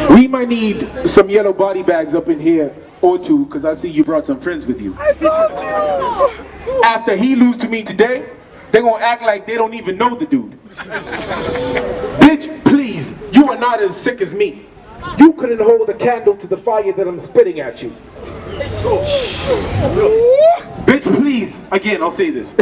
We might need some yellow body bags up in here or two, because I see you brought some friends with you. After he lose to me today, they gonna act like they don't even know the dude. Bitch, please, you are not as sick as me. You couldn't hold a candle to the fire that I'm spitting at you. Bitch, please, again, I'll say this.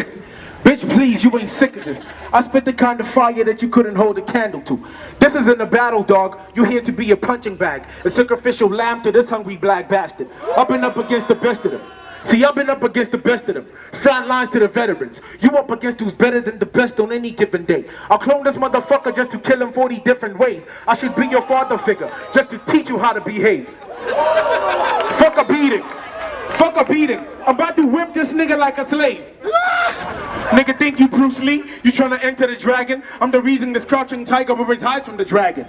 Bitch, please, you ain't sick of this. I spit the kind of fire that you couldn't hold a candle to. This isn't a battle, dog. You're here to be a punching bag, a sacrificial lamb to this hungry black bastard. Up and up against the best of them. See, I've been up against the best of them. Front lines to the veterans. You up against who's better than the best on any given day. I'll clone this motherfucker just to kill him 40 different ways. I should be your father figure, just to teach you how to behave. Fuck a beating. Fuck a beating. I'm about to whip this nigga like a slave. Nigga think you Bruce Lee? You tryna enter the dragon? I'm the reason this crouching tiger always hides from the dragon.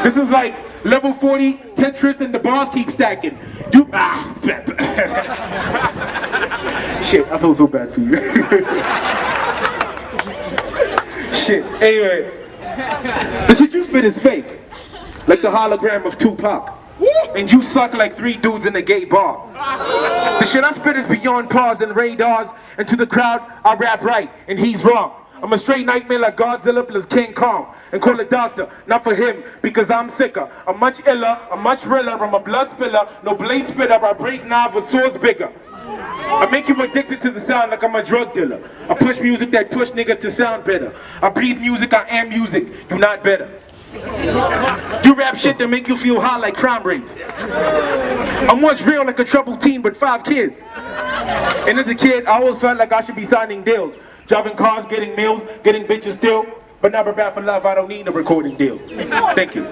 This is like level 40 Tetris and the bars keep stacking. You shit, I feel so bad for you. Shit. Anyway, the shit you spit is fake. Like the hologram of Tupac. And you suck like 3 dudes in a gay bar. The shit I spit is beyond pause and radars. And to the crowd, I rap right, and he's wrong. I'm a straight nightmare like Godzilla plus King Kong. And call a doctor, not for him, because I'm sicker. I'm much iller, I'm much realer, I'm a blood spiller. No blade spitter, I break knives with swords bigger. I make you addicted to the sound like I'm a drug dealer. I push music that push niggas to sound better. I breathe music, I am music, you not better. You rap shit that make you feel high like crime rates. I'm once real like a troubled teen with 5 kids. And as a kid, I always felt like I should be signing deals. Driving cars, getting meals, getting bitches still. But never bad for love, I don't need a recording deal. Thank you.